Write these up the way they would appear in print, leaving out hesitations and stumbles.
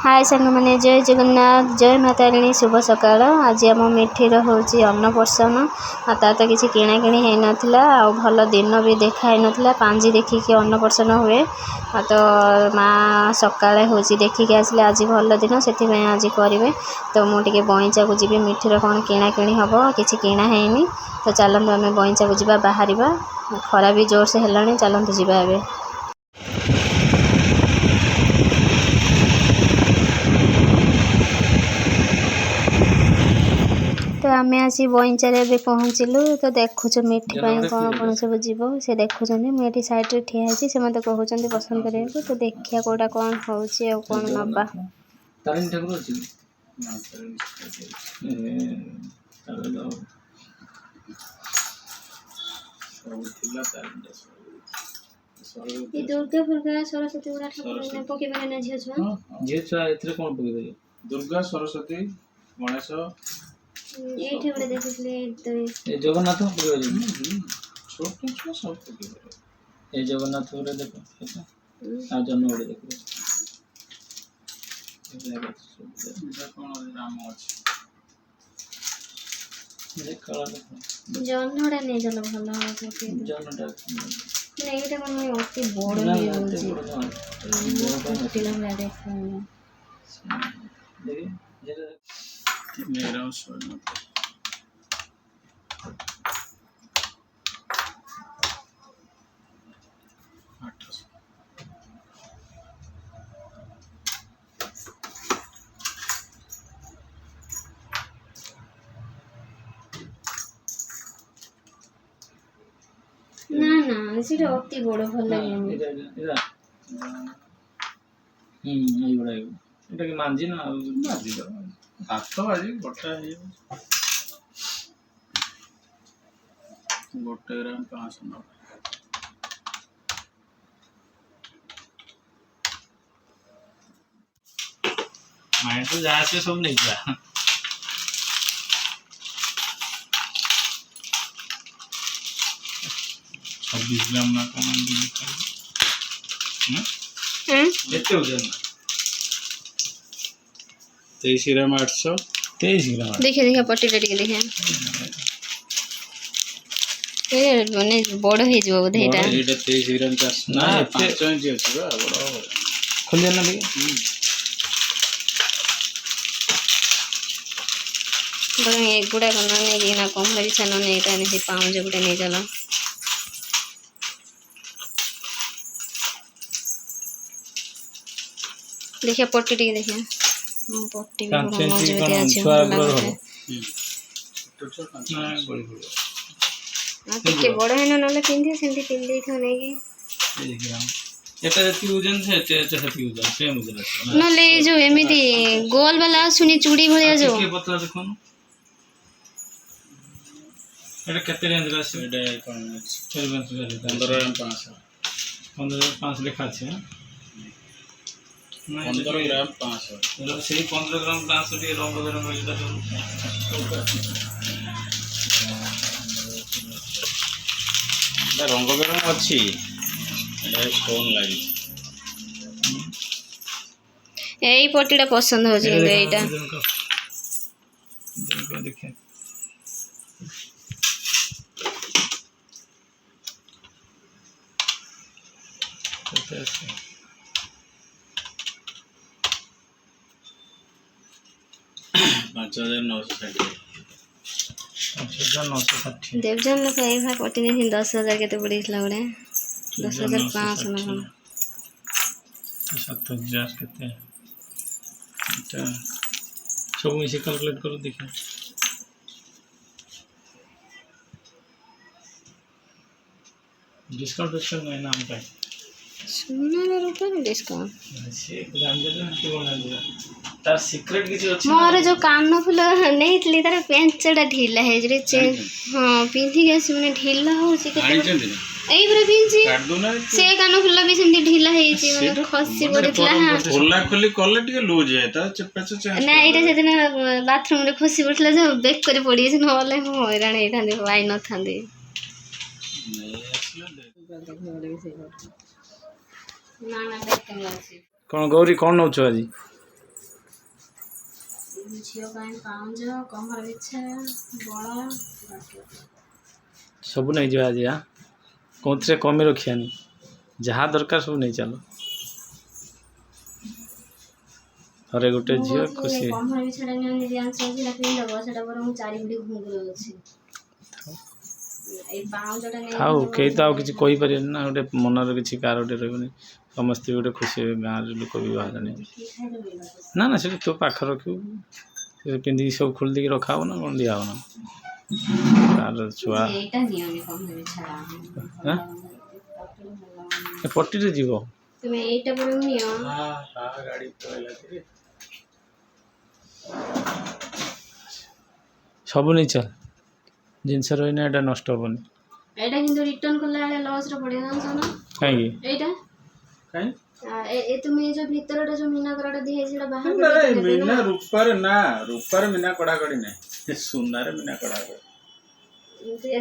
हाय सांग मैंने जय जगन्नाथ जय मातारिणी शुभ सकाल। आज आम मिठीर हूँ अन्नप्रसन तार तो किसी किणा किणी हो नाला आ भल दिन भी देखाई नाला पांजी देखिकी अन्नप्रसन हुए तो माँ सकाଳେ हूँ देखिकी आसले आज भल दिन से आज करेंगे तो मुझे बईचा को जी मिठीर कौन किणा किणी हम किसी किणा है तो चलते आम बईचा को जा बाहर खरा भी जोर से है चलते जावा ए तो आम आसी बईचारे भी पहुँचलु तो देखुच मिठी कौन कौन सब जीव से देखुं मुझे सैड्रे ठिया से मत कहते पसंद करने तो देखिया कौटा कौन हो कौन नवा दुर्गा फुर्गा सरस्वती गुड़ा ठाकुर पकड़ ना झील छुआ कौन पकड़ दुर्गा सरस्वती गणेश ये देखिए जगन्नाथ छोटे छुआ सब पकड़ ये जगन्नाथ देखो आ जन्म गुड़े देखो राम अच्छे जन्नटा नहीं चलो भल जन्नटा এইটা মানে অতি বড় হয়ে যাচ্ছে ফুটিলা ভলিয়া দেখো देखिए जेटा मेरा स्वर्ण না না সেটা অতি বড় ভালো লাগে এটা এটা এই বড় এটা কি মানজি না মানজি দাও হাত তো আজ গোটা হয়ে গোটা গ্রাম 500 मैं तो जा से सब नहीं जा 26 ग्राम ना कौन भी लिखा कितने वजन 23 ग्राम 800 23 ग्राम देखिए देखिए पट्टी टिके देखिए ए माने बड़ हे जो बोधे एटा 23 ग्राम 400 ना 5 इंच अछि बा बड़ खुल जाना देखिए बड़ा एक गुड़ा करना नहीं ना कम लगी छनो नहीं एटा नहीं पाँच गुड़ा नहीं चला देखिए पट्टी टिके देखिए पट्टी भी बड़ा मजबूत अछि टिके बड़ है ना नले पिंधे सेंती पिंधे था नहीं कि एटा जति वजन से एटा जति वजन सेम वजन नले जो एमिति गोल वाला सुनी चूड़ी भलिया जो के पतला देखो एटा केते रेंज रा से एटा कोन 15 लिखा छै 15 ग्राम 500 मतलब से 15 ग्राम 500 टी रंग रंग एटा तो रंग बेरंग अच्छी स्टोन लगी यही पट्टीटा पसंद हो जे एटा देखिए देवजन लोग यही भाई पट्टी नहीं 10,000 के तो बड़ी गुड़े 10,500 ना 7,000 के सब मिसे कैलकुलेट करो देखिए डिस्काउंट नहीं नाम का सोना ऊपर डिस्काउंट से जान दे कि बना दे तार सीक्रेट किसी अछि मोर जो कान फुल नहीं थली तार पेंचड़ा ढीला है जे हां पिंथी के सुने ढीला हो से के एई पूरा पिंची काट दो ना से कान फुल भी सेंती ढीला है जे मतलब खसी पड़ितला हां खोला खोली कले टिके लूज है ता चप्पे चेंज ना एटा सेदिन बाथरूम रे खसी पड़ितला जो बेक करे पड़ी छै नले हैरान हे थांदे भाई न थांदे कौन गौरी कौन नौ आज ଝିଅ ପାଇଁ ପାଉଁଜ କମର ବିଛା ବଳ ସବୁ ନେଇଯିବା ଆଜି କୋଉଥିରେ କମି ରଖିବାନି ଯାହା ଦରକାର ସବୁ ନେଇ ଚାଲ ଥରେ ଗୋଟେ ଝିଅ ଖୁସି କମର ବିଛାଟା ନିଅନ୍ତି ଡ୍ୟାନ୍ସ ଅଛି ସେଟା ପିନ୍ଧିଦେବ ସେଟା ପରେ ମୁଁ 4 ଭିଡ଼ି ଘୁଙ୍ଗୁର ଅଛି ଏଇ ପାଉଁଜଟା ନେଇ ଆଉ କେହି ତ ଆଉ କିଛି କହିପାରିବେନି ନା ଗୋଟେ ମନର କିଛି କାହାର ଗୋଟେ ରହିବନି ସମସ୍ତେ ଗୋଟେ ଖୁସି ହେବେ ଗାଁରେ ଲୋକ ବି ବାହାରଣି ନା ନା ସେଠି ତୋ ପାଖରେ ରଖିବୁ ସେ ପିନ୍ଧିକି ସବୁ ଖୋଲି ଦେଇକି ରଖା ହବ ନା କ'ଣ ଦିଆହବ ନା ତାର ଛୁଆ ପଟିରେ ଯିବ ତୁମେ ଏଇଟା ପରେ ନିଅ ଗାଡ଼ି ସବୁ ନେଇ ଚାଲ ଜିନିଷ ରହିନା ଏଇଟା ନଷ୍ଟ ହବନି ଏଇଟା କିନ୍ତୁ ରିଟର୍ନ କଲା ବେଳେ ଲସ୍ରେ ପଡ଼ିବ ଜାଣିଛ ନା କାହିଁକି ଏଇଟା କାହିଁ তুমি এই যে ভিতরটা যে মিনা করাটা দিয়েছি এটা বাহার না মিনা রূপারে মিনা কড়াকড়ি নাই সোনারে মিনা কড়াকড়ি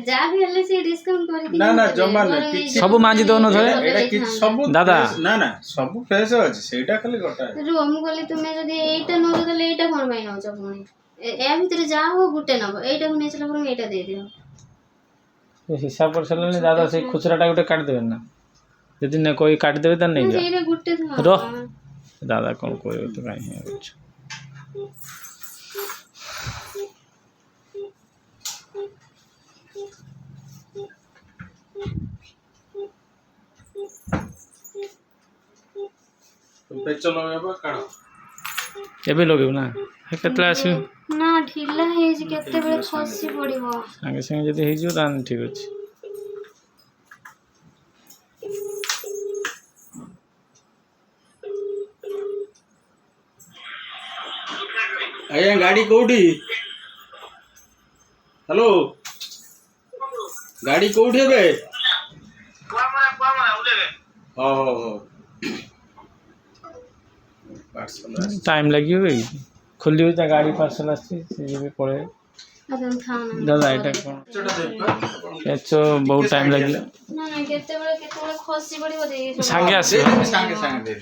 যা ভি হলে সে ডিসকাউন্ট করে না না জমা না কিছু ସବୁ ମାଜି ଦଉନ ଥରେ এটা কিছু ସବୁ দাদা। না না ସବୁ ଫ୍ରେଶ ଅଛି ସେଇଟା ଖାଲି ଗୋଟା রুহ ମୁଁ କହିଲି ତୁମେ ଯଦି ଏଇଟା ନଉଛ ତାହେଲେ ଏଇଟା କ'ଣ ପାଇଁ ନଉଛ ପୁଣି ଏହା ଭିତରେ ଯାହା ହଉ ଗୋଟେ ନବ ଏଇଟାକୁ ନେଇସାରିଲା ପରେ ଏଇଟା ଦେଇଦିଅ ହିସାବ କରି ସାରିଲେଣି ଦାଦା ସେଇ ଖୁଚୁରାଟା ଗୋଟେ କାଟିଦେବେ ନା ଯଦି ନା କହି କାଟିଦେବେ ତାହେଲେ ନେଇଯା ସେଇଟା ଗୋଟେ ରହ ଦାଦା କ'ଣ କହିବେ ତ କାହିଁ କରୁଛୁ ଏବେ ଲଗେଇବୁ ନା କେତେବେଳେ ଆସିବୁ ନା ଢିଲା ହେଇଛି କେତେବେଳେ ଖସି ପଡ଼ିବ ସାଙ୍ଗେ ସାଙ୍ଗେ ଯଦି ହେଇଯିବ ତାହେଲେ ଠିକ୍ ଅଛି ଆଜ୍ଞା ଗାଡ଼ି କୋଉଠି ହ୍ୟାଲୋ ଗାଡ଼ି କୋଉଠି ଏବେ ହଉ ହଉ ହଉ टाइम लगी हुई खुली हुई गाड़ी पार्सल आसी पड़े दादा यहाँ कौन बहुत टाइम लगे ନା କେତେବେଳେ ଖସି ପଡ଼ିବ सांगे आस ସାଙ୍ଗେ ସାଙ୍ଗେ